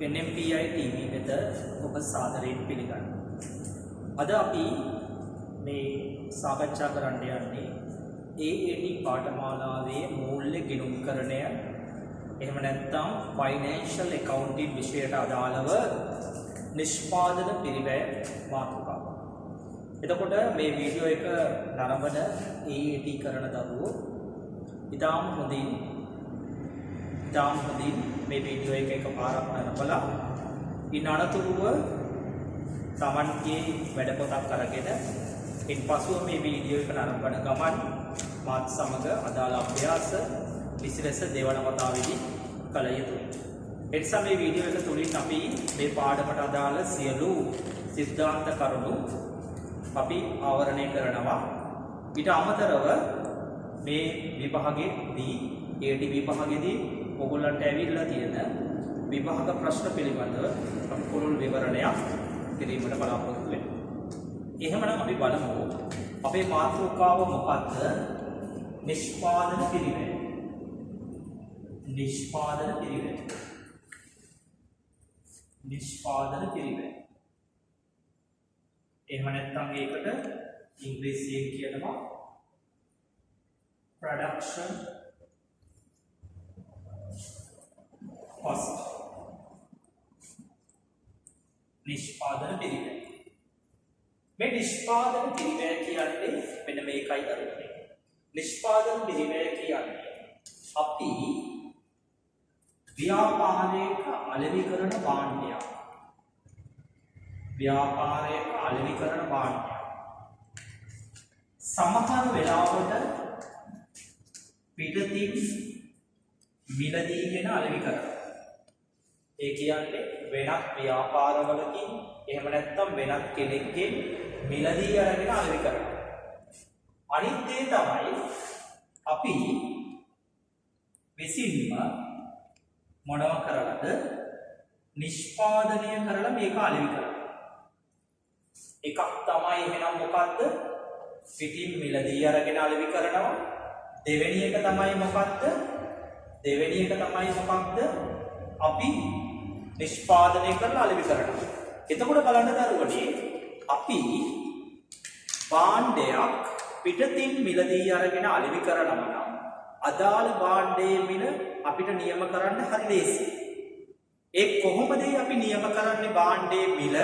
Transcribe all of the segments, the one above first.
NMPI TV වෙත ඔබ සාදරයෙන් පිළිගන්නවා. අද අපි මේ සාකච්ඡා කරන්න යන්නේ AAT පාඨමාලාවේ මූල්‍ය ගිණුම්කරණය එහෙම නැත්නම් ෆයිනෑන්ෂල් ඇකවුන්ටිං විෂයට අදාළව නිෂ්පාදන පිරිවැය මාතෘකාව. එතකොට මේ වීඩියෝ එක නරඹන AAT කරන දරුවෝ ඉතාම හොඳින් මේ වීඩියෝ එක එකපාරක් නරඹලා ඉන් අනතුරුව තමන්ගේ වැඩ පොතක් අරගෙන ඉන්පසුව මේ වීඩියෝ එක නරඹන ගමන් මාත් සමග අදාළ අභ්‍යාස විසිරස දෙවන වතාවේදී කළ යුතුයි. ඒ නිසා මේ වීඩියෝ එක තුලින් අපි මේ පාඩමට අදාළ සියලු සිද්ධාන්ත කරුණු අපි ආවරණය කරනවා. ඊට අමතරව මේ විභාගයේදී AAT විභාගයේදී ඔයගොල්ලන්ට ඇවිල්ලා තියෙන විභාග ප්‍රශ්න පිළිබඳව අපි පුළුල් විවරණයක් කිරීමට බලාපොරොත්තු වෙනවා. එහෙමනම් අපි බලමු අපේ මාතෘකාව මොකක්ද? නිෂ්පාදන පිරිවැය. නිෂ්පාදන පිරිවැය. නිෂ්පාදන පිරිවැය. එහෙම නැත්නම් ඒකට ඉංග්‍රීසියෙන් කියනවා production cost. නිෂ්පාදන පිරිවැය. මේ නිෂ්පාදන පිරිවැය කියන්නේ මෙන්න මේකයි අරුතේ. නිෂ්පාදන පිරිවැය කියන්නේ අපි ව්‍යාපාරයක අලෙවි කරන භාණ්ඩයක්. ව්‍යාපාරයක අලෙවි කරන භාණ්ඩයක්. සමහර වෙලාවට පිටතින් මිලදීගෙන අලෙවි කරනවා. ඒ කියන්නේ වෙනත් ව්‍යාපාරවලකින් එහෙම නැත්නම් වෙනත් කෙනෙක්ගෙන් මිලදී අරගෙන අලෙවි කරනවා. අනිත් දේ තමයි අපි විසින්ම මොනව කරලාද නිෂ්පාදනය කරලා මේක අලෙවි කරනවා. එකක් තමයි එහෙනම් මොකද්ද? පිටින් මිලදී අරගෙන අලෙවි කරනවා. දෙවෙනි එක තමයි මොකද්ද? අපි නිෂ්පාදනය කරලා අලෙවි කරනවා. එතකොට බලන්න දරුවනේ අපි භාණ්ඩයක් පිටතින් මිලදී අරගෙන අලෙවි කරනවා නම් අදාළ භාණ්ඩයේ මිල අපිට නියම කරන්න හරි ලේසියි. ඒ කොහොමද අපි නියම කරන්නේ භාණ්ඩයේ මිල?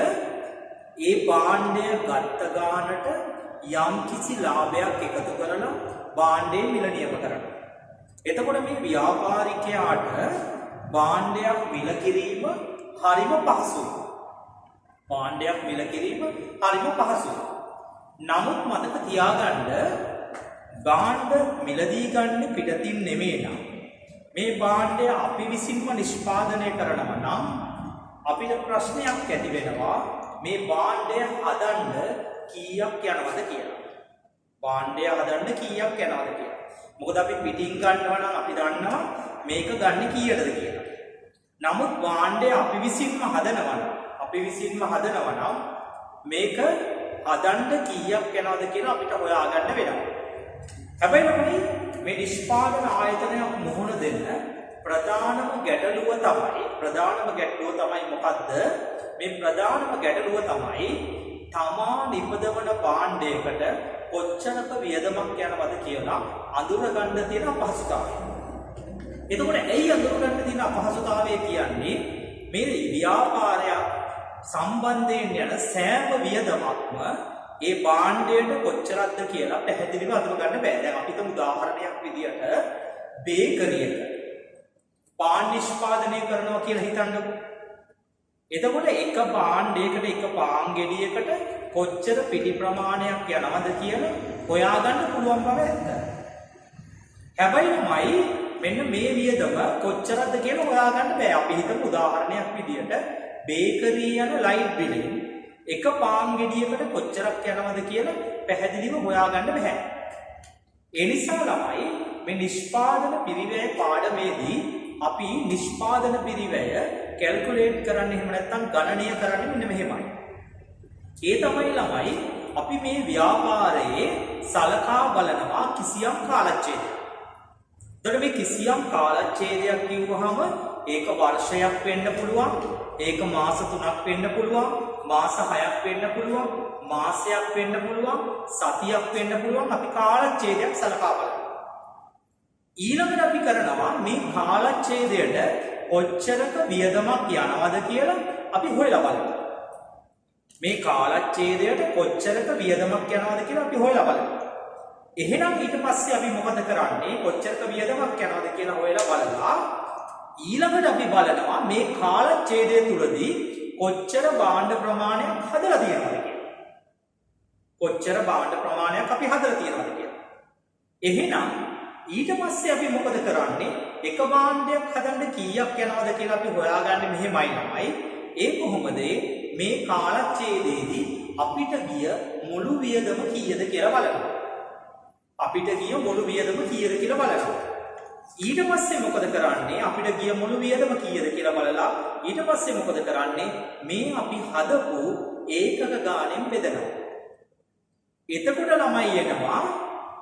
ඒ භාණ්ඩය ගත්ත ගානට යම් කිසි ලාභයක් එකතු කරලා භාණ්ඩයේ මිල නියම කරනවා. එතකොට මේ ව්‍යාපාරිකයාට භාණ්ඩයක් මිල කිරීම හරිම පහසුයි. භාණ්ඩයක් මිල කිරීම හරිම පහසුයි. නමුත් මතක තියාගන්න භාණ්ඩ මිලදී ගන්න පිටතින් නෙමෙයි නම් මේ භාණ්ඩය අපි විසින්ම නිෂ්පාදනය කරනවා නම් අපිට ප්‍රශ්නයක් ඇති වෙනවා මේ භාණ්ඩය හදන්න කීයක් යනවද කියලා. භාණ්ඩය හදන්න කීයක් යනවද කියලා. මොකද අපි පිටින් ගන්නවා නම් අපි දන්නවා මේක ගන්න කීයටද කියලා. නමුත් භාණ්ඩය අපි විසින්ම හදනවා නම් මේක හදන්න කීයක් යනවද කියලා අපිට හොයාගන්න වෙනවා. හැබැයි මේ නිෂ්පාදන ආයතනයක් මුහුණ දෙන්න ප්‍රධානම ගැටලුව තමයි මොකද්ද? මේ ප්‍රධානම ගැටලුව තමයි තමා නිපදවන භාණ්ඩයකට කොච්චරක වියදමක් යනවද කියලා අඳුරගන්න තියෙන අපහසුතාවය. එතකොට ඇයි අඳුරගන්න තියෙන අපහසුතාවය කියන්නේ මේ ව්‍යාපාරයක් සම්බන්ධයෙන් යන සෑම වියදමක්ම ඒ භාණ්ඩයට කොච්චරක්ද කියලා පැහැදිලිව අඳුරගන්න බෑ. දැන් අපි හිතමු උදාහරණයක් විදියට බේකරියක පාන් නිෂ්පාදනය කරනවා කියලා හිතන්නකෝ. එතකොට එක භාණ්ඩයකට එක පාන් ගෙඩියකට කොච්චර පිටි ප්‍රමාණයක් යනවද කියලා හොයාගන්න පුළුවන් බව ඇත්ත. හැබැයි මෙන්න මේ වියදම කොච්චරද කියලා හොයාගන්න බෑ. අපි හිතමු උදාහරණයක් විදියට බේකරි යන ලයිට් බිලෙන් එක පාන් ගෙඩියකට කොච්චරක් යනවද කියලා පැහැදිලිව හොයාගන්න බෑ. ඒ නිසා ළමයි මේ නිෂ්පාදන පිරිවැය පාඩමේදී අපි නිෂ්පාදන පිරිවැය කැල්කියුලේට් කරන්න එහෙම නැත්නම් ගණනය කරන්න මෙන්න මෙහෙමයි. ඒ තමයි ළමයි අපි මේ ව්‍යාපාරයේ සලකා බලනවා කිසියම් කාලච්ඡේදයක්. එතකොට මේ කිසියම් කාලච්ඡේදයක් කිව්වහම ඒක වර්ෂයක් වෙන්න පුළුවන්. ඒක මාස 3ක් වෙන්න පුළුවන්. මාස 6ක් වෙන්න පුළුවන්. මාසයක් වෙන්න පුළුවන්. සතියක් වෙන්න පුළුවන්. අපි කාලච්ඡේදයක් සලකා බලමු. ඊළඟට අපි කරනවා මේ කාලච්ඡේදයට කොච්චරක වියදමක් යනවද කියලා අපි හොයලා බලමු. මේ කාලච්ඡේදයට කොච්චරක වියදමක් යනවද කියලා අපි හොයලා බලමු. එහෙනම් ඊට පස්සේ අපි මොකද කරන්නේ? කොච්චරක වියදමක් යනවද කියලා හොයලා බලලා ඊළඟට අපි බලනවා මේ කාලච්ඡේදය තුලදී කොච්චර භාණ්ඩ ප්‍රමාණයක් හදලා තියෙනවද කියලා. කොච්චර භාණ්ඩ ප්‍රමාණයක් අපි හදලා තියෙනවද කියලා. එහෙනම් ඊට පස්සේ අපි මොකද කරන්නේ? එක භාණ්ඩයක් හදන්න කීයක් යනවද කියලා අපි හොයාගන්නේ මෙහෙමයි ළමයි. ඒ කොහොමද මේ කාලච්ඡේදයේදී අපිට ගිය මුළු වියදම කීයද කියලා බලනවා. අපිට ගිය මුළු වියදම කීයද කියලා බලනවා. ඊට පස්සේ මොකද කරන්නේ? අපිට ගිය මුළු වියදම කීයද කියලා බලලා ඊට පස්සේ මොකද කරන්නේ? මේ අපි හදපු ඒකක ගාණෙන් බෙදනවා. එතකොට ළමයි එනවා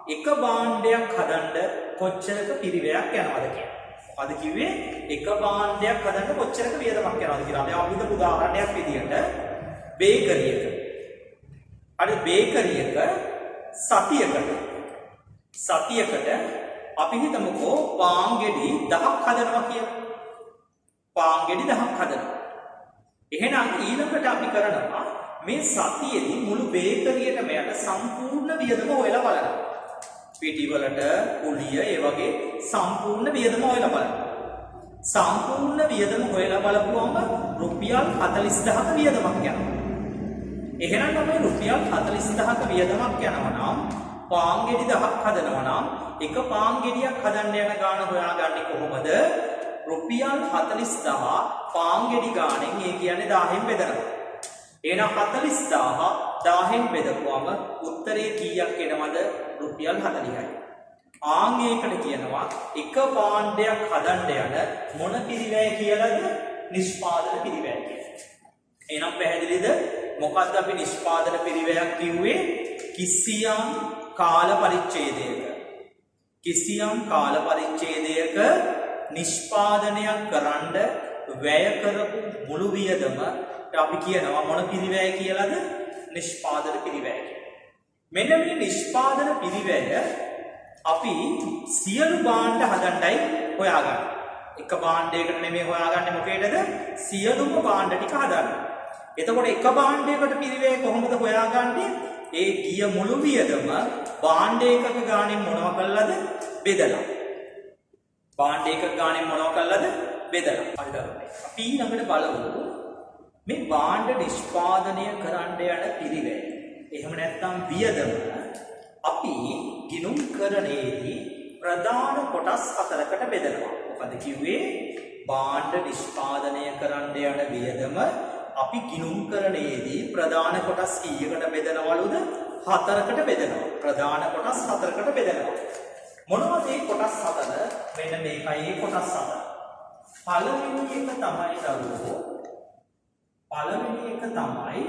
එක භාණ්ඩයක් හදන්න කොච්චරක පිරිවැයක් යනවද කියලා. මොකද කිව්වේ? එක භාණ්ඩයක් හදන්න කොච්චරක වියදමක් යනවද කියලා. අපි අපිට උදාහරණයක් විදියට බේකරි එක. අර බේකරි එක සතියකට අපි හිතමුකෝ පාන් ගෙඩි 10ක් හදනවා කියලා. පාන් ගෙඩි 10ක් හදනවා. එහෙනම් ඊළඟට අපි කරනවා මේ සතියේදී මුළු බේකරියටම යන සම්පූර්ණ වියදම හොයලා බලනවා. පිටිවලට, කුලිය, ඒ වගේ සම්පූර්ණ වියදම හොයලා බලනවා. සම්පූර්ණ වියදම හොයලා බලපුවම රුපියල් 40000ක වියදමක් යනවා. එහෙනම් තමයි රුපියල් 40000ක වියදමක් යනවා නම් පාන් ගෙඩි 10ක් හදනවා නම් එක පාන් ගෙඩියක් හදන්න යන ගාණ හොයාගන්නේ කොහොමද? රුපියල් 40000 පාන් ගෙඩි ගාණෙන් ඒ කියන්නේ 1000න් බෙදනවා. එහෙනම් 40000 1000න් බෙදපුවම උත්තරේ කීයක් එනවද? රුපියල් 40යි. ආන් ඒකට කියනවා එක භාණ්ඩයක් හදන්න යන මොන පිරිවැය කියලාද? නිෂ්පාදන පිරිවැය කියලා. එහෙනම් පැහැදිලිද? මොකද්ද අපි නිෂ්පාදන පිරිවැයක් කිව්වේ? කිසියම් කාල පරිච්ඡේදයක නිෂ්පාදනයක් කරන්න වැය කරපු මුළු වියදම අපි කියනවා මොන පිරිවැය කියලාද? නිෂ්පාදන පිරිවැය කියලා. මෙන්න මේ නිෂ්පාදන පිරිවැය අපි සියලු භාණ්ඩ හදන්නයි හොයාගන්නේ. එක භාණ්ඩයකට නෙමෙයි හොයාගන්නේ මොකේදද? සියලුම භාණ්ඩ ටික හදන්න. එතකොට එක භාණ්ඩයකට පිරිවැය කොහොමද හොයාගන්නේ? ඒ ගිය මුළු වියදම භාණ්ඩ එකක ගාණෙන් මොනවා කළාද? බෙදලා. භාණ්ඩ එකක ගාණෙන් මොනවා කළාද? බෙදලා. අපි ඊළඟට බලමු මේ භාණ්ඩ නිෂ්පාදනය කරන්න යන පිරිවැය. එහෙම නැත්නම් වියදම අපි ගිණුම්කරණයේදී ප්‍රධාන කොටස් 4කට බෙදනවා. මොකද කිව්වේ? භාණ්ඩ නිෂ්පාදනය කරන්න යන වියදම අපි ගිණුම්කරණයේදී ප්‍රධාන කොටස් කීයකට බෙදනවලුද? 4කට බෙදනවා. ප්‍රධාන කොටස් 4කට බෙදනවා. මොනවද මේ කොටස් 4? මෙන්න මේකයි මේ කොටස් 4. පළවෙනි එක තමයි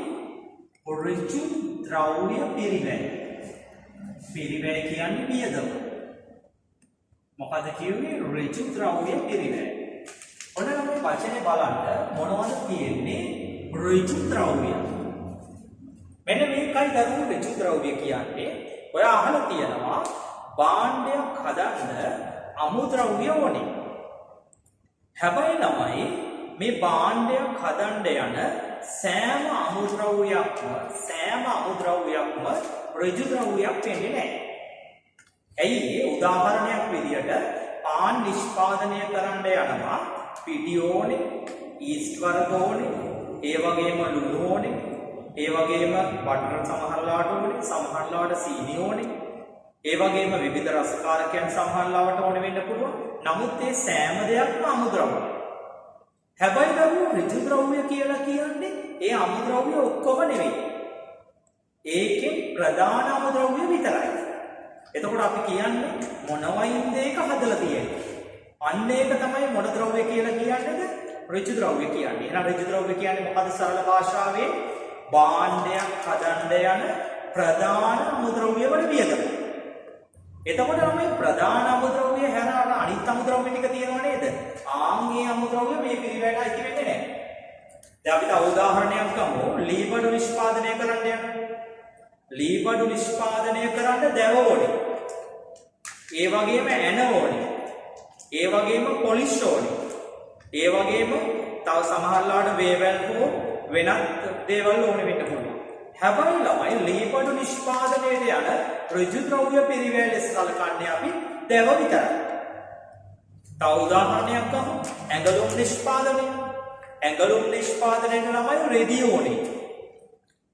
ඍජු ද්‍රව්‍ය පිරිවැය. පිරිවැය කියන්නේ වියදම. මොකද කිව්වේ? ඍජු ද්‍රව්‍ය පිරිවැය. ඔන්න මේ වචනේ බලන්න මොනවද තියෙන්නේ? ඍජු ද්‍රව්‍ය. මෙන්න මේකයි දරුවෝ ඍජු ද්‍රව්‍ය කියන්නේ. ඔය අහලා තියෙනවා භාණ්ඩයක් හදන්න අමුද්‍රව්‍ය ඕනේ. හැබැයි ළමයි මේ භාණ්ඩයක් හදන්න යන සෑම අමුද්‍රව්‍යයක්ම ඍජු ද්‍රව්‍යයක් වෙන්නේ නැහැ. ඇයි? උදාහරණයක් විදියට පාන් නිෂ්පාදනය කරන්න යනවා පිටි ඕනේ, ඊස්ට් වර්ග ඕනේ, ඒ වගේම ලුණු ඕනේ, ඒ වගේම බටර් සමහරලාට ඕනේ, සමහරලාට සීනි ඕනේ, ඒ වගේම විවිධ රසකාරකයන් සමහරලාට ඕනේ වෙන්න පුළුවන්. නමුත් මේ සෑම දෙයක්ම අමුද්‍රව්‍ය. හැබැයි දරුවෝ ඍජු ද්‍රව්‍ය කියලා කියන්නේ ඒ අමුද්‍රව්‍ය ඔක්කොම නෙවෙයි. ඒකේ ප්‍රධාන අමුද්‍රව්‍ය විතරයි. එතකොට අපි කියන්නේ මොනවයින්ද ඒක හදලා තියෙන්නේ? අන්න ඒක තමයි මොන ද්‍රව්‍ය කියලා කියන්නේද? ඍජු ද්‍රව්‍ය කියන්නේ. එහෙනම් ඍජු ද්‍රව්‍ය කියන්නේ මොකද? සරල භාෂාවෙන් භාණ්ඩයක් හදන්න යන ප්‍රධාන අමුද්‍රව්‍ය වල වියදම. එතකොට තමයි ප්‍රධාන අමුද්‍රව්‍ය හැර අනිත් අමුද්‍රව්‍ය ටික තියෙනව නේද? ආන්ගේ අමුද්‍රව්‍ය මේ පිරිවැයට අයිති වෙන්නේ නැහැ. දැන් අපි තව උදාහරණයක් ගමු. ලී බඩු නිෂ්පාදනය කරන්න යනවා. ලී බඩු නිෂ්පාදනය කරන්න දැව ඕනේ. ඒ වගේම ඇන ඕනේ. ඒ වගේම පොලිෂ් ඕනේ. ඒ වගේම තව සමහරලාට වේවැල් හෝ වෙනත් දේවල් ඕනේ වෙන්න පුළුවන්. හැබැයි ළමයි ලී බඩු නිෂ්පාදනයේට යන ඍජු ද්‍රව්‍ය පිරිවැය ලෙස සලකන්නේ අපි දැව විතරයි. තව උදාහරණයක් ගමු. ඇඟලුම් නිෂ්පාදනය. ඇඟලුම් නිෂ්පාදනයේට ළමයි රෙදි ඕනේ.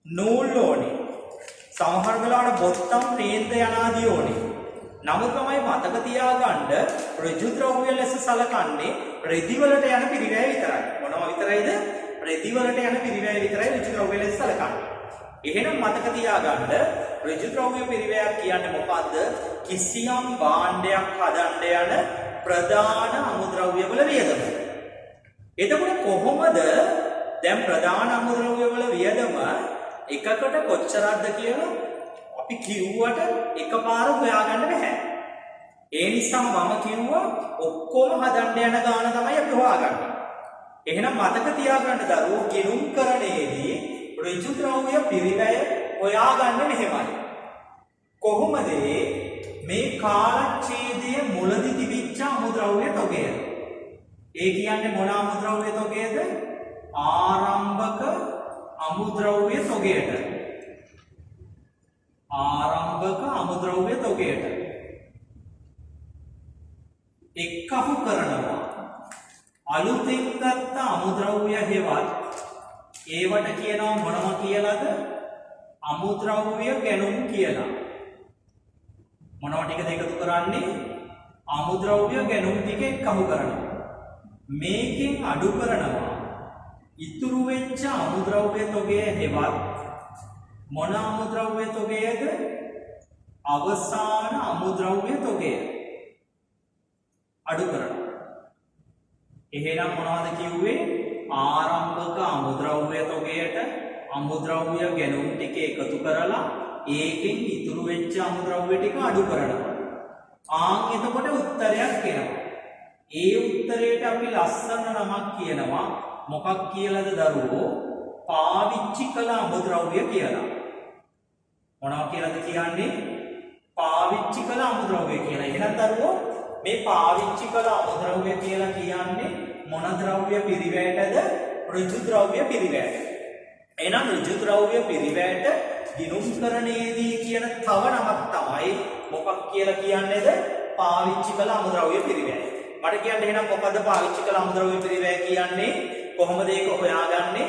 නූල් ඕනේ. සමහර වෙලාවට බොත්තම් තේන්ද යන ආදී ඕනේ. නමුත් තමයි මතක තියාගන්න ඍජු ද්‍රව්‍ය ලෙස සලකන්නේ රෙදි වලට යන පිරිවැය විතරයි. මොනවා විතරයිද? රෙදි වලට යන පිරිවැය විතරයි ඍජු ද්‍රව්‍ය ලෙස සලකන්නේ. එහෙනම් මතක තියාගන්න ඍජු ද්‍රව්‍ය පිරිවැයක් කියන්නේ මොකද්ද? කිසියම් භාණ්ඩයක් හදන්න යන ප්‍රධාන අමුද්‍රව්‍ය වල වියදම. එතකොට කොහොමද දැන් ප්‍රධාන අමුද්‍රව්‍ය වල වියදම එකකට කොච්චරක්ද කියලා අපි කිව්වට එකපාර හොයාගන්න බෑ. ඒ නිසා මම කිව්වා ඔක්කොම හදන්න යන ගාන තමයි අපි හොයාගන්නේ. එහෙනම් මතක තියාගන්න දරුවෝ ගිණුම්කරණයේදී ඍජු ද්‍රව්‍ය පිරිවැය හොයාගන්නේ මෙහෙමයි. කොහොමද මේ කාලච්ඡේදයේ මුලදී තිබිච්ච අමුද්‍රව්‍ය තොගය? ඒ කියන්නේ මොන අමුද්‍රව්‍ය තොගයද? ආරම්භක අමුද්‍රව්‍ය තොගයට. ආරම්භක අමුද්‍රව්‍ය තොගයට එක්කහු කරනවා. අලුතෙන් ගත්ත අමුද්‍රව්‍ය හේවත් ඒවට කියනවා මොනවා කියලාද? අමුද්‍රව්‍ය ගැනුම් කියලා. මොනවා ටිකද එකතු කරන්නේ? අමුද්‍රව්‍ය ගැනුම් ටික එක්කහු කරනවා. මේකෙන් අඩු කරනවා. ඉතුරු වෙච්ච අමුද්‍රව්‍ය තොගය හේවත් මොන අමුද්‍රව්‍ය තොගයද? අවසාන අමුද්‍රව්‍ය තොගය අඩු කරනවා. එහෙනම් මොනවද කිව්වේ? ආරම්භක අමුද්‍රව්‍ය තොගයට අමුද්‍රව්‍ය ගැනුම් ටික එකතු කරලා ඒකෙන් ඉතුරු වෙච්ච අමුද්‍රව්‍ය ටික අඩු කරනවා. එතකොට උත්තරයක් එනවා. ඒ උත්තරයට අපි ලස්සන නමක් කියනවා. මොකක් කියලාද දරුවෝ? පාවිච්චි කළ අමුද්‍රව්‍ය කියලා. මොනවා කියලාද කියන්නේ? පාවිච්චි කළ අමුද්‍රව්‍ය කියලා. එහෙනම් දරුවෝ මේ පාවිච්චි කළ අමුද්‍රව්‍ය කියලා කියන්නේ මොන ද්‍රව්‍ය පිරිවැයටද? ඍජු ද්‍රව්‍ය පිරිවැයට. එහෙනම් ඍජු ද්‍රව්‍ය පිරිවැයට ගිණුම්කරණයේදී කියන තව නමක් තමයි මොකක් කියලා කියන්නේද? පාවිච්චි කළ අමුද්‍රව්‍ය පිරිවැය. මට කියන්න එහෙනම් මොකද්ද පාවිච්චි කළ අමුද්‍රව්‍ය පිරිවැය කියන්නේ? කොහොමද ඒක හොයාගන්නේ?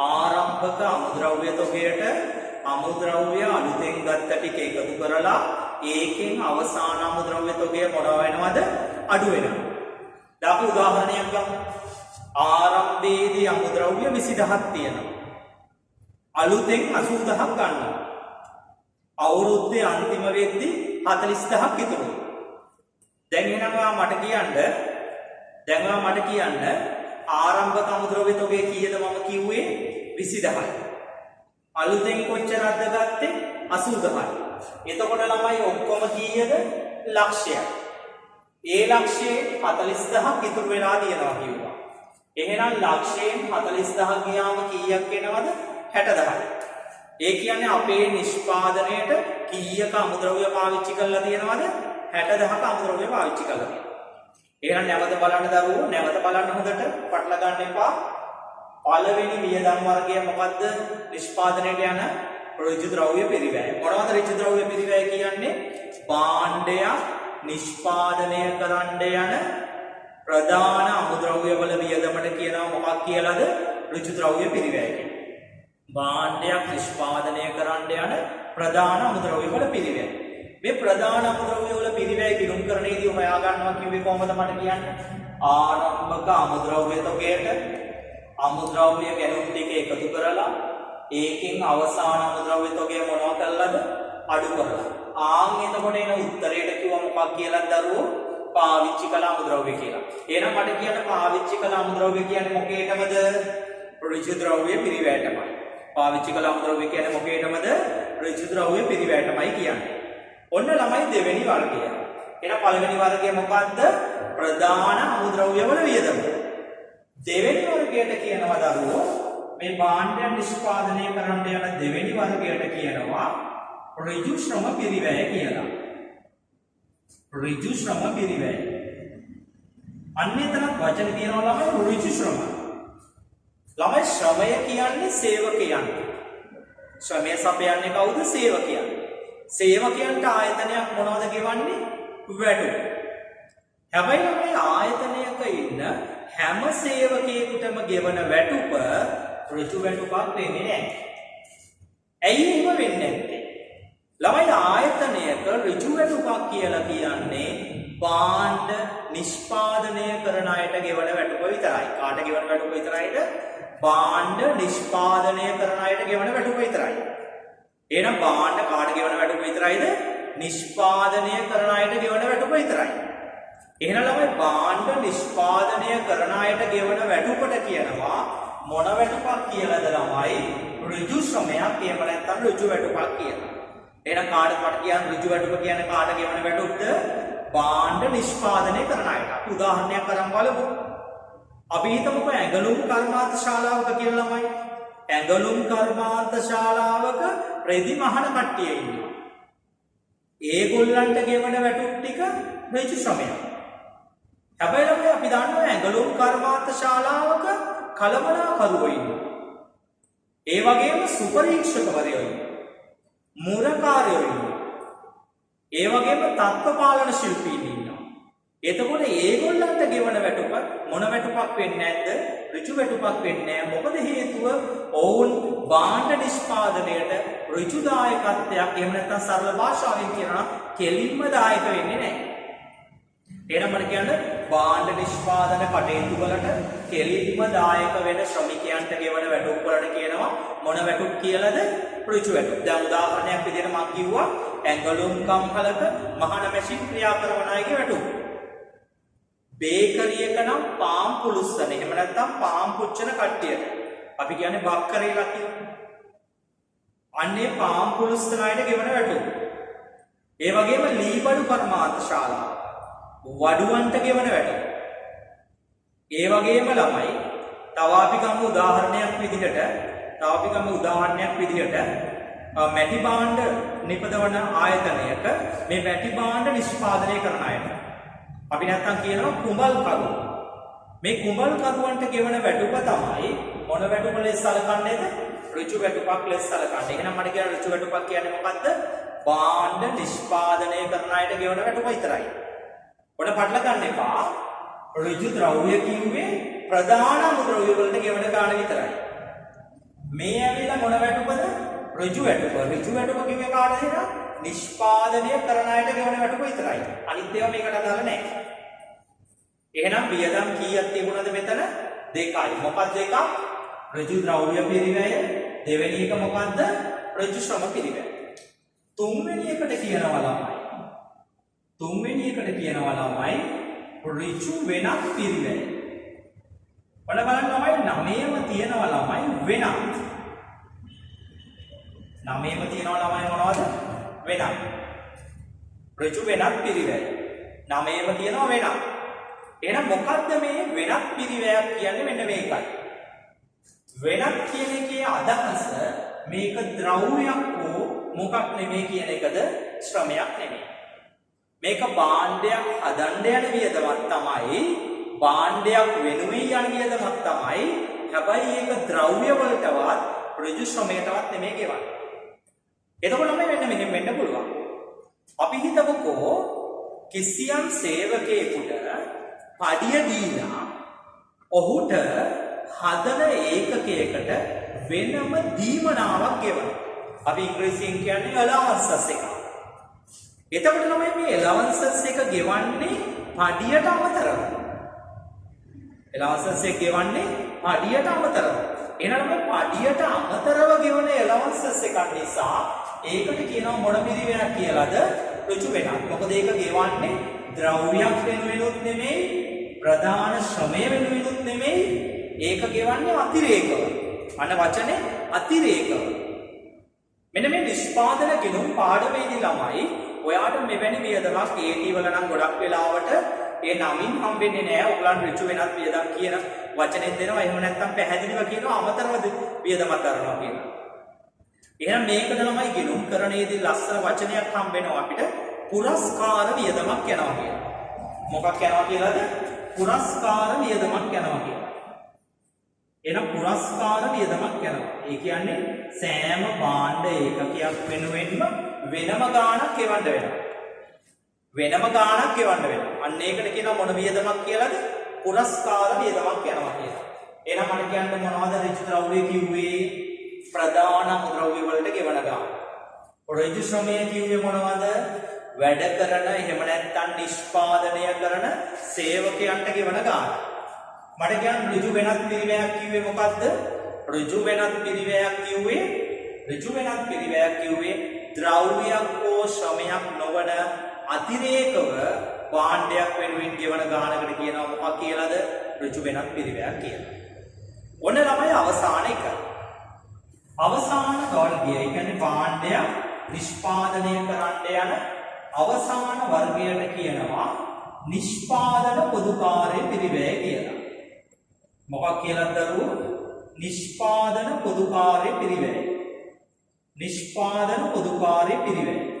ආරම්භක අමුද්‍රව්‍ය තොගයට අමුද්‍රව්‍ය අලුතෙන් ගත්ත ටික එකතු කරලා ඒකෙන් අවසාන අමුද්‍රව්‍ය තොගය මොනවා වෙනවද? අඩු වෙනවා. දැන් අපි උදාහරණයක් ගමු. ආරම්භයේදී අමුද්‍රව්‍ය 20000ක් තියෙනවා. අලුතෙන් 80000ක් ගන්නවා. අවුරුද්දේ අන්තිම වෙද්දී 40000ක් ඉතුරු වෙනවා. දැන් එහෙනම් මට කියන්න ආරම්භක අමුද්‍රව්‍ය තොගය කීයද? මම කිව්වේ 20000යි. අලුතෙන් කොච්චරක්ද ගත්තේ? 80000යි. එතකොට ළමයි ඔක්කොම කීයද? ලක්ෂයයි. ඒ ලක්ෂයෙන් 40000ක් ඉතුරු වෙලා තියෙනවා කිව්වා. එහෙනම් ලක්ෂයෙන් 40000 ගියාම කීයක් එනවද? 60000යි. ඒ කියන්නේ අපේ නිෂ්පාදනයේට කීයක අමුද්‍රව්‍ය පාවිච්චි කරලා තියෙනවද? 60000ක අමුද්‍රව්‍ය පාවිච්චි කරලා තියෙනවා. එහෙනම් නැවත බලන්න දරුවෝ, නැවත බලන්න හොඳට පටල ගන්න එපා. පළවෙනි වියදම් වර්ගය මොකද්ද? නිෂ්පාදනයට යන ඍජු ද්‍රව්‍ය පිරිවැය. මොනවද ඍජු ද්‍රව්‍ය පිරිවැය කියන්නේ? භාණ්ඩයක් නිෂ්පාදනය කරන්න යන ප්‍රධාන අමුද්‍රව්‍ය වල වියදමට කියනවා මොකක් කියලාද? ඍජු ද්‍රව්‍ය පිරිවැය කියන්නේ. භාණ්ඩයක් නිෂ්පාදනය කරන්න යන ප්‍රධාන අමුද්‍රව්‍ය වල පිරිවැය. මේ ප්‍රධාන අමුද්‍රව්‍ය වල පිරිවැය ගිණුම්කරණයේදී හොයා ගන්නවා කිව්වේ කොහොමද මට කියන්න? ආරම්භක අමුද්‍රව්‍ය තොගයට අමුද්‍රව්‍ය ගැනුම් ටික එකතු කරලා ඒකෙන් අවසාන අමුද්‍රව්‍ය තොගය මොනවා කළාද? අඩු කරලා. එතකොට එන උත්තරයට කිව්වා මොකක් කියලාද දරුවෝ? පාවිච්චි කළ අමුද්‍රව්‍ය කියලා. එහෙනම් මට කියන්න පාවිච්චි කළ අමුද්‍රව්‍ය කියන්නේ මොකේටමද? ඍජු ද්‍රව්‍ය පිරිවැයටමයි. පාවිච්චි කළ අමුද්‍රව්‍ය කියන්නේ මොකේටමද? ඍජු ද්‍රව්‍ය පිරිවැයටමයි කියන්නේ. ඔන්න ළමයි දෙවෙනි වර්ගය. එහෙනම් පළවෙනි වර්ගය මොකද්ද? ප්‍රධාන අමුද්‍රව්‍ය වල වියදම. දෙවෙනි වර්ගයට කියනවා දරුවෝ මේ භාණ්ඩයන් නිෂ්පාදනය කරන්න යන දෙවෙනි වර්ගයට කියනවා ඍජු ශ්‍රම පිරිවැය කියලා. ඍජු ශ්‍රම පිරිවැය. අන්නේ තරම් වචන තියෙනවා ළමයි ඍජු ශ්‍රම. ළමයි ශ්‍රමය කියන්නේ සේවකයන්. ශ්‍රමය සපයන්නේ කවුද? සේවකයන්. සේවකයන්ට ආයතනයක් මොනවද ගෙවන්නේ? වැටුප. හැබැයි ළමයි ආයතනයක ඉන්න හැම සේවකයෙකුටම ගෙවන වැටුප ඍජු වැටුපක් වෙන්නේ නැහැ. ඇයි එහෙම වෙන්නේ නැත්තේ? ළමයි ආයතනයක ඍජු වැටුපක් කියලා කියන්නේ භාණ්ඩ නිෂ්පාදනය කරන අයට ගෙවන වැටුප විතරයි. කාට ගෙවන වැටුප විතරයිද? භාණ්ඩ නිෂ්පාදනය කරන අයට ගෙවන වැටුප විතරයි. එහෙනම් භාණ්ඩ කාට ගෙවන වැටුප විතරයිද? නිෂ්පාදනය කරන අයට ගෙවන වැටුප විතරයි. එහෙනම් ළමයි භාණ්ඩ නිෂ්පාදනය කරන අයට ගෙවන වැටුපට කියනවා මොන වැටුපක් කියලාද ළමයි? ඍජු ශ්‍රමයක්. එහෙම නැත්නම් ඍජු වැටුපක් කියලා. එහෙනම් කාටද මට කියන්න ඍජු වැටුප කියන්නේ කාට ගෙවන වැටුපද? භාණ්ඩ නිෂ්පාදනය කරන අයට. අපි උදාහරණයක් අරන් බලමු. අපි හිතමුකෝ ඇඟලුම් කර්මාන්ත ශාලාවක කියලා ළමයි. ඇඟලුම් කර්මාන්ත ශාලාවක රෙදි මහන කට්ටිය ඉන්නවා. ඒගොල්ලන්ට ගෙවන වැටුප් ටික ඍජු ශ්‍රමයක්. හැබැයි ළමයි අපි දන්නවා ඇඟලුම් කර්මාන්ත ශාලාවක කලමනාකරුවෝ ඉන්නවා. ඒ වගේම සුපරීක්ෂකවරයෝ ඉන්නවා. මුරකාරයෝ ඉන්නවා. ඒ වගේම තත්ත්වපාලන ශිල්පීන් ඉන්නවා. එතකොට ඒගොල්ලන්ට ගෙවන වැටුප මොන වැටුපක් වෙන්නේ නැද්ද? ඍජු වැටුපක් වෙන්නේ නැහැ. මොකද හේතුව ඔවුන් භාණ්ඩ නිෂ්පාදනයට ඍජු දායකත්වයක් එහෙම නැත්නම් සරල භාෂාවෙන් කියනවා කෙලින්ම දායක වෙන්නේ නැහැ. එහෙනම් මම කියන්නේ භාණ්ඩ නිෂ්පාදන කටයුතු වලට කෙලින්ම දායක වෙන ශ්‍රමිකයන්ට ගෙවන වැටුප් වලට කියනවා මොන වැටුප් කියලාද? ඍජු වැටුප්. දැන් උදාහරණයක් විදිහට මම කිව්වා ඇඟලුම් කම්හලක මහන මැෂින් ක්‍රියා කරන අයගේ වැටුප. බේකරියක නම් පාන් පුලුස්සන එහෙම නැත්නම් පාන් පුච්චන කට්ටියට අපි කියන්නේ බක්කරේලා කියලා. අන්නේ පාන් පුලුස්සන අයට ගෙවන වැටුප. ඒ වගේම ලීබඩු කර්මාන්ත ශාලාව වඩුවන්ට ගෙවන වැටුප. ඒ වගේම ළමයි තව අපි ගමු උදාහරණයක් විදිහට මැටි භාණ්ඩ නිපදවන ආයතනයක මේ මැටි භාණ්ඩ නිෂ්පාදනය කරන අයට අපි නැත්තම් කියනවා කුඹල්කරු. මේ කුඹල්කරුවන්ට ගෙවන වැටුප තමයි මොන වැටුප ලෙස සලකන්නේද? ඍජු වැටුපක් ලෙස සලකන්නේ. එහෙනම් මට කියන ඍජු වැටුපක් කියන්නේ මොකද්ද? භාණ්ඩ නිෂ්පාදනය කරන අයට ගෙවන වැටුප විතරයි. ඔන්න පටල ගන්න එපා. ඍජු ද්‍රව්‍ය කිව්වේ ප්‍රධාන අමුද්‍රව්‍ය වලට ගෙවන ගාණ විතරයි. මේ ඇවිල්ලා මොන වැටුපද? ඍජු වැටුප. ඍජු වැටුප කිව්වේ කාටද? නිෂ්පාදනය කරන අයට ගෙවන වැටුප විතරයි. අනිත් ඒවා මේකට අදාළ නැහැ. එහෙනම් වියදම් කීයක් තිබුණාද මෙතන? දෙකයි. මොකක්ද එකක්? ඍජු ද්‍රව්‍ය පිරිවැය. දෙවෙනි එක මොකක්ද? ඍජු ශ්‍රම පිරිවැය. තුන්වෙනි එකට කියනවා ළමයි ඍජු වෙනත් පිරිවැය. ඔන්න බලන්න ළමයි 9ම තියෙනවා ළමයි වෙනත්. 9ම තියෙනවා ළමයි මොනවද? වෙනත්. ඍජු වෙනත් පිරිවැය. 9ම තියෙනවා වෙනත්. එහෙනම් මොකද්ද මේ වෙනත් පිරිවැයක් කියන්නේ? මෙන්න මේකයි. වෙනත් කියන එකේ අදහස මේක ද්‍රව්‍යයක් හෝ මොකක් නෙමෙයි කියන එකද? ශ්‍රමයක් නෙමෙයි. මේක භාණ්ඩයක් හදන්න යන වියදමක් තමයි. භාණ්ඩයක් වෙනුවෙන් යන වියදමක් තමයි. හැබැයි ඒක ද්‍රව්‍ය වලටවත් ඍජු ශ්‍රමයටවත් නෙමෙයි ගෙවන්නේ. එතකොට නම් මෙන්න මෙහෙම වෙන්න පුළුවන්. අපි හිතමුකෝ කිසියම් සේවකයෙකුට පඩිය දීලා ඔහුට හදන ඒකකයකට වෙනම දීමනාවක් ගෙවනවා. අපි ඉංග්‍රීසියෙන් කියන්නේ allowances එක. එතකොට තමයි මේ allowances එක ගෙවන්නේ පඩියට අමතරව. allowances එක ගෙවන්නේ පඩියට අමතරව. එහෙනම් මේ පඩියට අමතරව ගෙවන allowances එකක් නිසා ඒකට කියනවා මොන පිරිවැයක් කියලාද? ඍජු වෙනත්. මොකද ඒක ගෙවන්නේ ද්‍රව්‍යයක් වෙනුවෙනුත් නෙමෙයි, ප්‍රධාන ශ්‍රමය වෙනුවෙනුත් නෙමෙයි. ඒක ගෙවන්නේ අතිරේකව. අන්න වචනේ අතිරේකව. මෙන්න මේ නිෂ්පාදන ගෙනුම් පාඩමේදී ළමයි ඔයාට මෙවැනි වියදමක් AT වල නම් ගොඩක් වෙලාවට ඒ නමින් හම්බෙන්නේ නැහැ. ඔයගලන් ඍජු වෙනත් වියදම් කියන වචනෙන් දෙනවා. එහෙම නැත්නම් පැහැදිලිව කියනවා අමතරව වියදමක් කරනවා කියලා. එහෙනම් මේකට ළමයි ගෙනුම් කරණයේදී ලස්සන වචනයක් හම්බ වෙනවා අපිට පුරස්කාර වියදමක් යනවා කියලා. මොකක් යනවා කියලාද? පුරස්කාර වියදමක් යනවා කියලා. එහෙනම් පුරස්කාර වියදමක් යනවා. ඒ කියන්නේ සෑම භාණ්ඩ ඒකකයක් වෙනුවෙන්ම වෙනම ගාණක් එවන්න වෙනවා. වෙනම ගාණක් එවන්න වෙනවා. අන්න ඒකට කියනවා මොන වියදමක් කියලාද? පුරස්කාර වියදමක් යනවා කියලා. එහෙනම් මට කියන්න මොනවද ඍජු ද්‍රව්‍ය කිව්වේ? ප්‍රධාන ද්‍රව්‍ය වලට ගෙවන ගාණ. ඍජු ශ්‍රමය කිව්වේ මොනවද? වැඩ කරන එහෙම නැත්නම් නිෂ්පාදනය කරන සේවකයන්ට ගෙවන ගාණ. මට කියන්න ඍජු වෙනත් පිරිවැයක් කිව්වේ මොකද්ද? ඍජු වෙනත් පිරිවැයක් කිව්වේ ද්‍රව්‍යයක් හෝ ශ්‍රමයක් නොවන අතිරේකව භාණ්ඩයක් වෙනුවෙන් ගෙවන ගාණකට කියනවා මොකක් කියලාද? ඍජු වෙනත් පිරිවැයක් කියලා. ඔන්න ළමයි අවසාන එක. අවසාන වර්ගය, ඒ කියන්නේ භාණ්ඩයක් නිෂ්පාදනය කරන්න යන අවසාන වර්ගයට කියනවා නිෂ්පාදන පොදුකාර්ය පිරිවැය කියලා. මොකක් කියලාද දරුවෝ? නිෂ්පාදන පොදුකාර්ය පිරිවැය. නිෂ්පාදන පොදුකාර්ය පිරිවැය.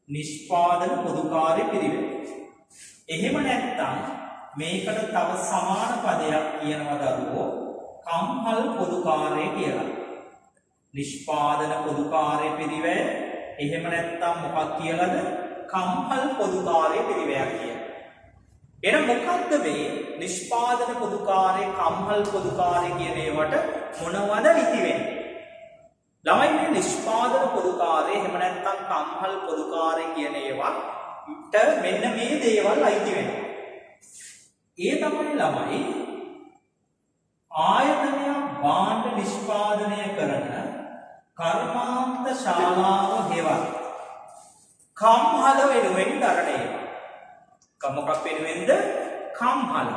නිෂ්පාදන පොදුකාර්ය පිරිවැය. එහෙම නැත්නම් මේකට තව සමාන පදයක් කියනවා දරුවෝ කම්හල් පොදුකාර්ය කියලා. නිෂ්පාදන පොදුකාර්ය පිරිවැය. එහෙම නැත්නම් මොකක් කියලාද? කම්හල් පොදුකාර්ය පිරිවැයක් කියලා. එහෙනම් මොකක්ද මේ නිෂ්පාදන පොදුකාර්ය, කම්හල් පොදුකාර්ය කියන ඒවට මොනවද ඉති වෙන්නේ? ළමයි මේ නිෂ්පාදන පොදුකාර්ය එහෙම නැත්නම් කම්හල් පොදුකාර්ය කියන ඒවාට මෙන්න මේ දේවල් අයිති වෙනවා. ඒ තමයි ළමයි ආයතනයක් භාණ්ඩ නිෂ්පාදනය කරන කර්මාන්ත ශාලාව හෙවත් කම්හල වෙනුවෙන් දරන ඒවා. මොකක් වෙනුවෙන්ද? කම්හල.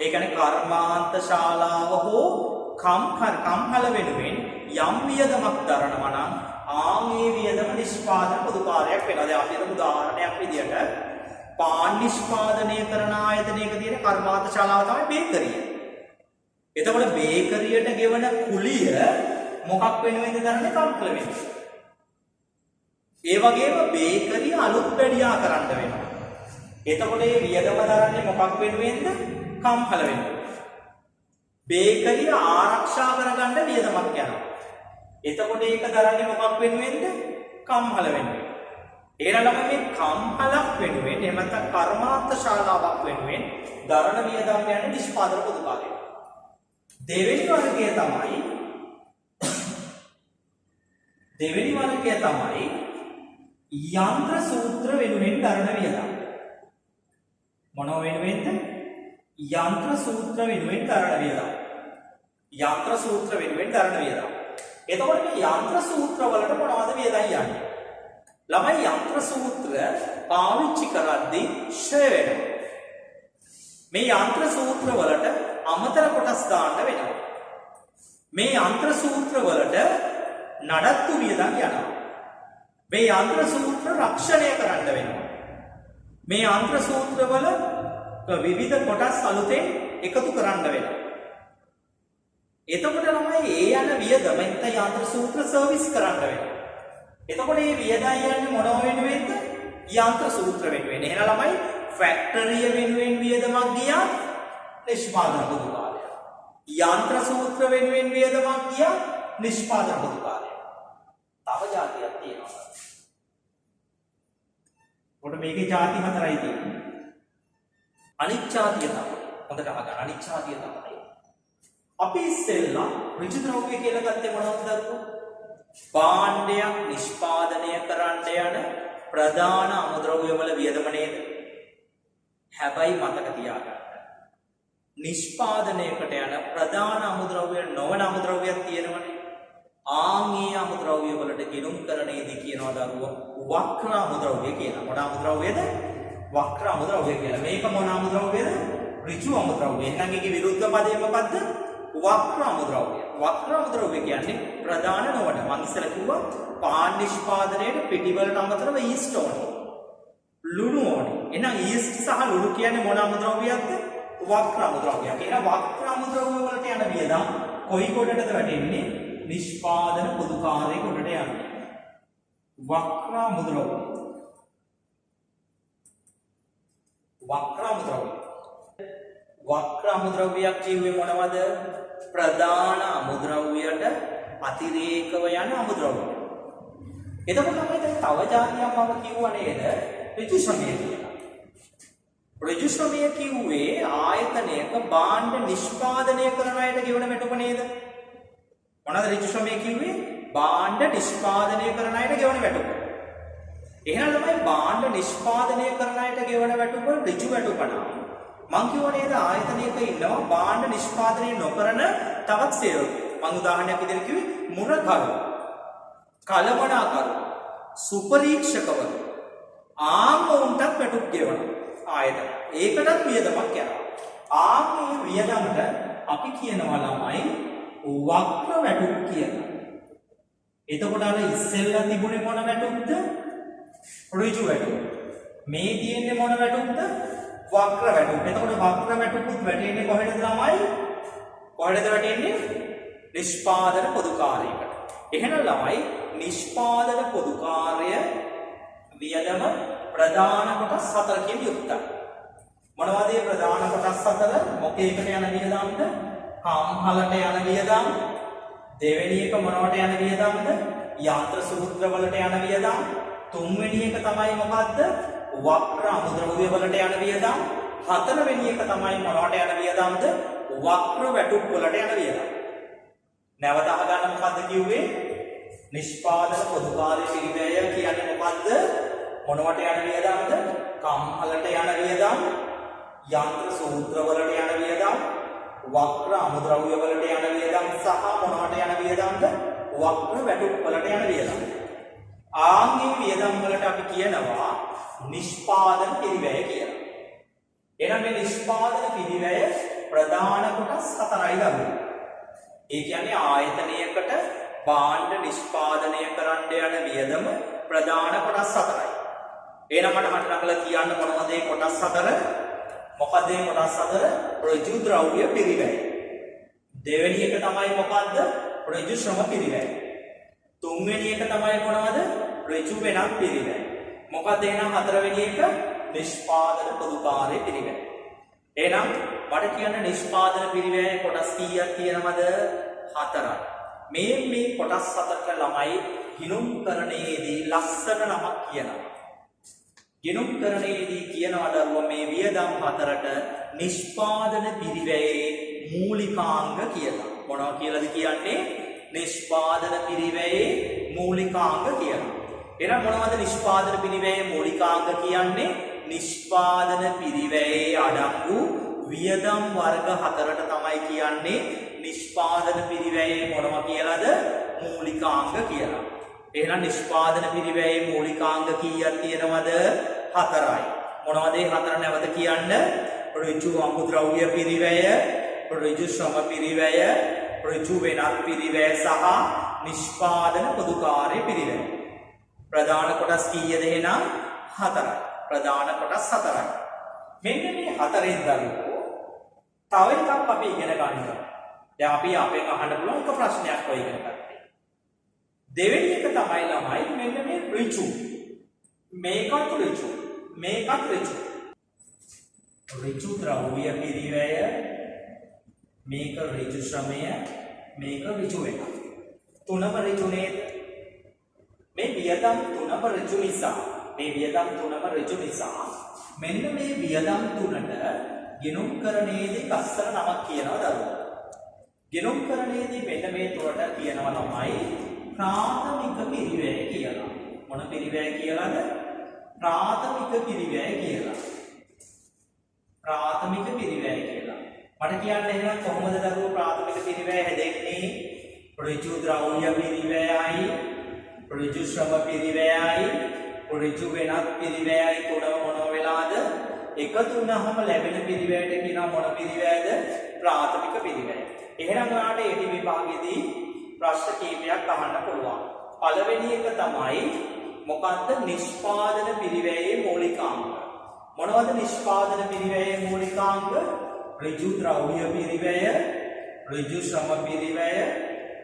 ඒ කියන්නේ කර්මාන්ත ශාලාව හෝ කම්හල වෙනුවෙන් යම් වියදමක් දරනවා නම් ආන්ගේ වියදම නිෂ්පාදන පොදුකාර්යයක් වෙනවා. දැන් අපි හිතමු උදාහරණයක් විදියට පාන් නිෂ්පාදනය කරන ආයතනයක තියෙන කර්මාන්ත ශාලාව තමයි බේකරිය. එතකොට බේකරියට ගෙවන කුලිය මොකක් වෙනුවෙන්ද දරන්නේ? කම්හල වෙනුවෙන්. ඒ වගේම බේකරිය අලුත් වැඩියා කරන්න වෙනවා. එතකොට මේ වියදම දරන්නේ මොකක් වෙනුවෙන්ද? කම්හල වෙනුවෙන්. බේකරිය ආරක්ෂා කරගන්න වියදමක් යනවා. එතකොට ඒක දරන්නේ මොකක් වෙනුවෙන්ද? කම්හල වෙනුවෙන්. ඒනලම මේ කම්හලක් වෙනුවෙන් එහෙම නැත්නම් කර්මාන්ත ශාලාවක් වෙනුවෙන් දරන වියදම් යන නිෂ්පාදන පොදුකාර්යය. දෙවෙනි වර්ගය තමයි යන්ත්‍ර සූත්‍ර වෙනුවෙන් දරන වියදම්. මොනව වෙනුවෙන්ද? යන්ත්‍ර සූත්‍ර වෙනුවෙන් දරන වියදම්. යන්ත්‍ර සූත්‍ර වෙනුවෙන් දරන වියදම්. එතකොට මේ යන්ත්‍ර සූත්‍ර වලට මොනවද වියදම් යන්නේ? ළමයි යන්ත්‍ර සූත්‍ර පාවිච්චි කරද්දී ෂය වෙනවා. මේ යන්ත්‍ර සූත්‍ර වලට අමතර කොටස් දාන්න වෙනවා. මේ යන්ත්‍ර සූත්‍ර වලට නඩත්තු වියදම් යනවා. මේ යන්ත්‍ර සූත්‍ර රක්ෂණය කරන්න වෙනවා. මේ යන්ත්‍ර සූත්‍ර වල විවිධ කොටස් අලුතෙන් එකතු කරන්න වෙනවා. එතකොට ළමයි ඒ යන වියදම එක්ක යන්ත්‍ර සූත්‍ර සර්විස් කරන්න වෙනවා. එතකොට මේ වියදම් යන්නේ මොනව වෙනුවෙන්ද? යන්ත්‍ර සූත්‍ර වෙනුවෙන්. එහෙනම් ළමයි ෆැක්ටරිය වෙනුවෙන් වියදමක් ගියා නිෂ්පාදන පොදුකාර්යය. යන්ත්‍ර සූත්‍ර වෙනුවෙන් වියදමක් ගියා නිෂ්පාදන පොදුකාර්යය. තව જાතියක් තියෙනවා. ඔන්න මේකේ ಜಾති හතරයි තියෙන්නේ. අනිත් ಜಾතිය තමයි. හොඳට අහගන්න. අනිත් ಜಾතිය තමයි. අපි ඉස්සෙල්ලා ඍජු ද්‍රව්‍ය කියලා ගත්තේ මොනවද දරුවෝ? භාණ්ඩයක් නිෂ්පාදනය කරන්න යන ප්‍රධාන අමුද්‍රව්‍ය වල වියදම නේද? හැබැයි මතක තියාගන්න. නිෂ්පාදනයකට යන ප්‍රධාන අමුද්‍රව්‍ය නොවන අමුද්‍රව්‍යයක් තියෙනවනේ. ආන්ගේ අමුද්‍රව්‍ය වලට ගෙනුම් කරණයේදී කියනවා දරුවෝ වක්‍ර අමුද්‍රව්‍ය කියලා. මොන අමුද්‍රව්‍යද? වක්‍ර අමුද්‍රව්‍ය කියලා. මේක මොන අමුද්‍රව්‍යද? ඍජු අමුද්‍රව්‍ය. එහෙනම් ඒකේ විරුද්ධ පදය මොකද්ද? වක්‍ර අමුද්‍රව්‍ය. වක්‍ර අමුද්‍රව්‍ය කියන්නේ ප්‍රධාන නොවන. මම ඉස්සෙල්ලා කිව්වා පාන් නිෂ්පාදනයේ පිටිවලට අමතරව ඊස්ට් ඕනේ. ලුණු ඕනේ. එහෙනම් ඊස්ට් සහ ලුණු කියන්නේ මොන අමුද්‍රව්‍යයක්ද? වක්‍ර අමුද්‍රව්‍යයක්. එහෙනම් වක්‍ර අමුද්‍රව්‍ය වලට යන වියදම් කොයි කොටටද වැටෙන්නේ? නිෂ්පාදන පොදුකාරයේ කොටට යන්නේ. වක්‍ර අමුද්‍රව්‍ය. වක්‍ර අමුද්‍රව්‍ය. වක්‍ර අමුද්‍රව්‍යයක් කියුවේ මොනවද? ප්‍රධාන අමුද්‍රව්‍යයට අතිරේකව යන අමුද්‍රව්‍ය. එතකොට තමයි දැන් තව જાතියක් මම කිව්වා නේද? ඍජු ශ්‍රමය කියලා. ඍජු ශ්‍රමය කිව්වේ ආයතනයක භාණ්ඩ නිෂ්පාදනය කරන අයට ගෙවන වැටුප නේද? මොනවාද ඍජු ශ්‍රමය කිව්වේ? භාණ්ඩ නිෂ්පාදනය කරන අයට ගෙවන වැටුප. එහෙනම් තමයි භාණ්ඩ නිෂ්පාදනය කරන අයට ගෙවන වැටුප ඍජු වැටුප නම්. මං කිව්වා නේද ආයතනයක ඉන්නවා භාණ්ඩ නිෂ්පාදනය නොකරන තවත් සේවකයෝ. මං උදාහරණයක් විදිහට කිව්වේ මුරකරු, කලමනාකරු, සුපරීක්ෂකවරු. ආම්මෝන්ටත් වැටුප් ගෙවනවා ආයතන. ඒකටත් වියදමක් යනවා. ආම්මේ වියදමට අපි කියනවා ළමයි වක්‍ර වැටුප් කියලා. එතකොට අර ඉස්සෙල්ලා තිබුණේ මොන වැටුප්ද? ඍජු වැටුප්. මේ තියෙන්නේ මොන වැටුප්ද? වක්‍ර වැටුප්. එතකොට වක්‍ර වැටුපුත් වැටෙන්නේ කොහෙද ළමයි? කොහෙද වැටෙන්නේ? නිෂ්පාදන පොදුකාරයකට. එහෙනම් ළමයි නිෂ්පාදන පොදුකාරය වියදම ප්‍රධාන කොටස් 4කින් යුක්තයි. මොනවද මේ ප්‍රධාන කොටස් 4? මොකේකට යන වියදම්ද? කම්හලට යන වියදම්. දෙවෙනි එක මොනවට යන වියදම්ද? යන්ත්‍ර සූත්‍ර වලට යන වියදම්. තුන්වෙනි එක තමයි මොකද්ද? වක්‍ර අමුද්‍රව්‍ය වලට යන වියදම්. හතරවෙනි එක තමයි මොනවට යන වියදම්ද? වක්‍ර වැටුප් වලට යන වියදම්. නැවත අහගන්න මොකද්ද කිව්වේ? නිෂ්පාදන පොදුකාර්ය පිරිවැය කියන්නේ මොකද්ද? මොනවට යන වියදම්ද? කම්හලට යන වියදම්, යන්ත්‍ර සූත්‍ර වලට යන වියදම්, වක්‍ර අමුද්‍රව්‍ය වලට යන වියදම් සහ මොනවට යන වියදම්ද? වක්‍ර වැටුප් වලට යන වියදම්. ආන්ගේ වියදම් වලට අපි කියනවා නිෂ්පාදන පිරිවැය කියලා. එහෙනම් මේ නිෂ්පාදන පිරිවැය ප්‍රධාන කොටස් 4යි ගන්න. ඒ කියන්නේ ආයතනයකට භාණ්ඩ නිෂ්පාදනය කරන්න යන වියදම ප්‍රධාන කොටස් 4යි. එහෙනම් මට හටනකලා කියන්න මොනවද මේ කොටස් 4? මොකද මේ කොටස් 4? ඍජු ද්‍රව්‍ය පිරිවැය. දෙවෙනි එක තමයි මොකද්ද? ඍජු ශ්‍රම පිරිවැය. තුන්වෙනි එක තමයි මොනවද? ඍජු වෙනත් පිරිවැය. මොකද එහෙනම් හතරවෙනි එක නිෂ්පාදන පොදුකාර්ය පිරිවැය. එහෙනම් මට කියන්න නිෂ්පාදන පිරිවැය කොටස් කීයක් තියෙනවද? 4යි. මේ කොටස් 4ට ළමයි ගිණුම්කරණයේදී ලස්සන නමක් කියනවා. ගිණුම්කරණයේදී කියනවා දරුවෝ මේ වියදම් 4ට නිෂ්පාදන පිරිවැයේ මූලිකාංග කියලා. මොනවා කියලාද කියන්නේ? නිෂ්පාදන පිරිවැයේ මූලිකාංග කියලා. එහෙනම් මොනවද නිෂ්පාදන පිරිවැයේ මූලිකාංග කියන්නේ? නිෂ්පාදන පිරිවැයේ අඩංගු වියදම් වර්ග 4ට තමයි කියන්නේ නිෂ්පාදන පිරිවැයේ මොනවා කියලාද? මූලිකාංග කියලා. එහෙනම් නිෂ්පාදන පිරිවැයේ මූලිකාංග කීයක් තියෙනවද? 4යි. මොනවද මේ 4 නැවත කියන්න? ඍජු අමුද්‍රව්‍ය පිරිවැය, ඍජු ශ්‍රම පිරිවැය, ඍජු වෙනත් පිරිවැය සහ නිෂ්පාදන පොදුකාර්ය පිරිවැය. ප්‍රධාන කොටස් කීයද එහෙනම්? 4යි. ප්‍රධාන කොටස් 4යි. මෙන්න මේ 4ෙන් දරුවෝ තව එකක් අපි ඉගෙන ගන්නවා. දැන් අපි අපෙන් අහන්න පුළුවන් එක ප්‍රශ්නයක් ඔය ඉගෙන ගත්තේ. දෙවෙනි එක තමයි ළමයි මෙන්න මේ ඍජු. මේකත් ඍජු. මේකත් ඍජු. ඍජු ද්‍රව්‍ය පිරිවැය, මේක ඍජු ශ්‍රමය, මේක ඍජු වෙනත්. තුනම ඍජු නේද? මේ වියදම් තුනම ඍජු නිසා මෙන්න මේ වියදම් තුනට ගිණුම්කරණයේදී ලස්සන නමක් කියනවා දරුවෝ. ගිණුම්කරණයේදී මෙන්න මේ තුනට කියනවා ළමයි ප්‍රාථමික පිරිවැය කියලා. මොන පිරිවැය කියලාද? ප්‍රාථමික පිරිවැය කියලා. ප්‍රාථමික පිරිවැය කියලා. මට කියන්න එහෙනම් කොහොමද දරුවෝ ප්‍රාථමික පිරිවැය හැදෙන්නේ? ඍජු ද්‍රව්‍ය පිරිවැයයි, ඍජු ශ්‍රම පිරිවැයයි, ඍජු වෙනත් පිරිවැයයි තුනම මොන වෙලාද? එකතු වුණාම ලැබෙන පිරිවැයට කියනවා මොන පිරිවැයද? ප්‍රාථමික පිරිවැය. එහෙනම් ඔයාලට AT විභාගයේදී ප්‍රශ්න කීපයක් අහන්න පුළුවන්. පළවෙනි එක තමයි මොකක්ද නිෂ්පාදන පිරිවැයේ මූලිකාංග. මොනවද නිෂ්පාදන පිරිවැයේ මූලිකාංග? ඍජු ද්‍රව්‍ය පිරිවැය, ඍජු ශ්‍රම පිරිවැය,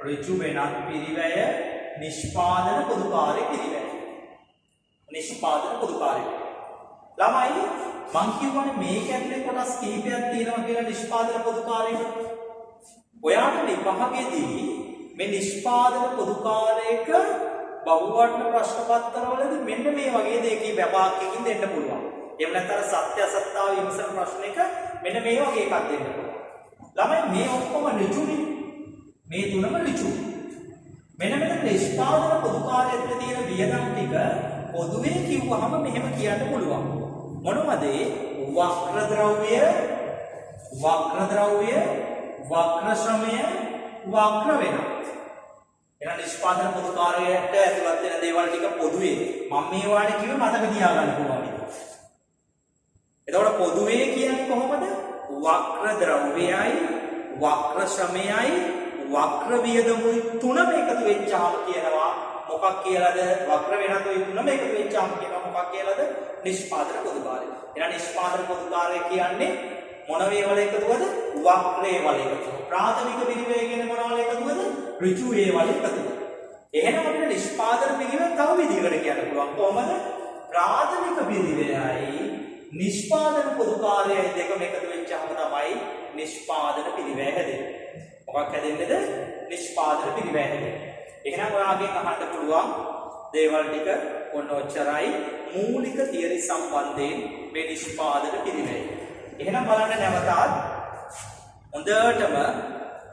ඍජු වෙනත් පිරිවැය, නිෂ්පාදන පොදුකාර්ය පිරිවැය. නිෂ්පාදන පොදුකාර්ය. ළමයි මං කියවනේ මේක ඇතුලේ කොටස් කිහිපයක් තියෙනවා කියලා නිෂ්පාදන පොදුකාර්යයට. ඔයාට විභාගයේදී මේ නිෂ්පාදන පොදුකාර්යයක බහුවර්ණ ප්‍රශ්න පත්‍රවලදී මෙන්න මේ වගේ දෙකකින් විභාගයකින් දෙන්න පුළුවන්. එහෙම නැත්නම් සත්‍ය අසත්‍යතාව විමසන ප්‍රශ්නයක මෙන්න මේ වගේ එකක් දෙන්න පුළුවන්. ළමයි මේ ඔක්කොම ඍජුනේ. මේ තුනම ඍජු. මෙන්න මෙතන නිෂ්පාදන පොදුකාර්යයට තියෙන වියදම් ටික පොදුවේ කිව්වහම මෙහෙම කියන්න පුළුවන්. මොනවද? වක්‍ර ද්‍රව්‍ය, වක්‍ර ශ්‍රමය, වක්‍ර වෙනත්. එහෙනම් නිෂ්පාදන පොදුකාර්යයට ඇතුළත් වෙන දේවල් ටික පොදුවේ මම මේ වාඩි කිව්වේ මතක තියාගන්න පුළුවන්. එතකොට පොදුවේ කියන්නේ කොහොමද? වක්‍ර ද්‍රව්‍යයයි, වක්‍ර ශ්‍රමයයි, වක්‍ර වියදමුයි තුනම එකතු වෙච්චාම කියනවා මොකක් කියලාද? වක්‍ර වෙනතුයි තුනම එකතු වෙච්චාම කියනවා මොකක් කියලාද? නිෂ්පාදන පොදුකාර්ය. එහෙනම් නිෂ්පාදන පොදුකාර්ය කියන්නේ මොන වේවල එකතුවද? වක්‍රයේ වල එකතුව. ප්‍රාථමික පිරිවැය කියන්නේ මොන වල එකතුවද? ඍජු වේවල එකතුව. එහෙනම් අපිට නිෂ්පාදන පිරිවැය තව විදිහකට කියන්න පුළුවන්. කොහොමද? ප්‍රාථමික පිරිවැයයි නිෂ්පාදන පොදුකාර්යයි දෙකම එකතු වෙච්චාම තමයි නිෂ්පාදන පිරිවැය හැදෙන්නේ. මොකක් හැදෙන්නේද? නිෂ්පාදන පිරිවැය හැදෙන්නේ. එහෙනම් ඔයාගෙන් අහන්න පුළුවන් දේවල් ටික ඔන්න ඔච්චරයි මූලික තියරි සම්බන්ධයෙන් මේ නිෂ්පාදන පිරිවැය. එහෙනම් බලන්න නැවතත් හොඳටම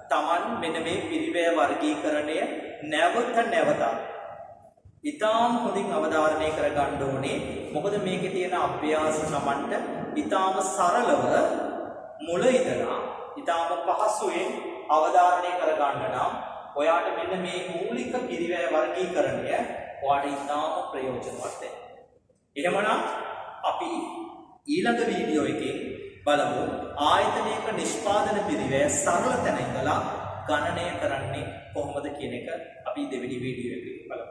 Taman මෙන්න මේ පිරිවැය වර්ගීකරණය නැවතත් ඊටාම් හොඳින් අවධාරණය කරගන්න ඕනේ. මොකද මේකේ තියෙන අභ්‍යාස Tamanට ඊටාම සරලව මුල ඉඳලා ඊටාම පහසුවෙන් අවධාරණය කරගන්න නම් ඔයාට මෙන්න මේ මූලික පිරිවැය වර්ගීකරණය ඔයාට ඊටාම ප්‍රයෝජනවත් වෙනවා. එහෙමනම් අපි ඊළඟ වීඩියෝ එකේ බලමු ආයතනයක නිෂ්පාදන පිරිවැය සරල තැන ඉඳලා ගණනය කරන්නේ කොහොමද කියන එක අපි දෙවෙනි වීඩියෝ එකේ බලමු.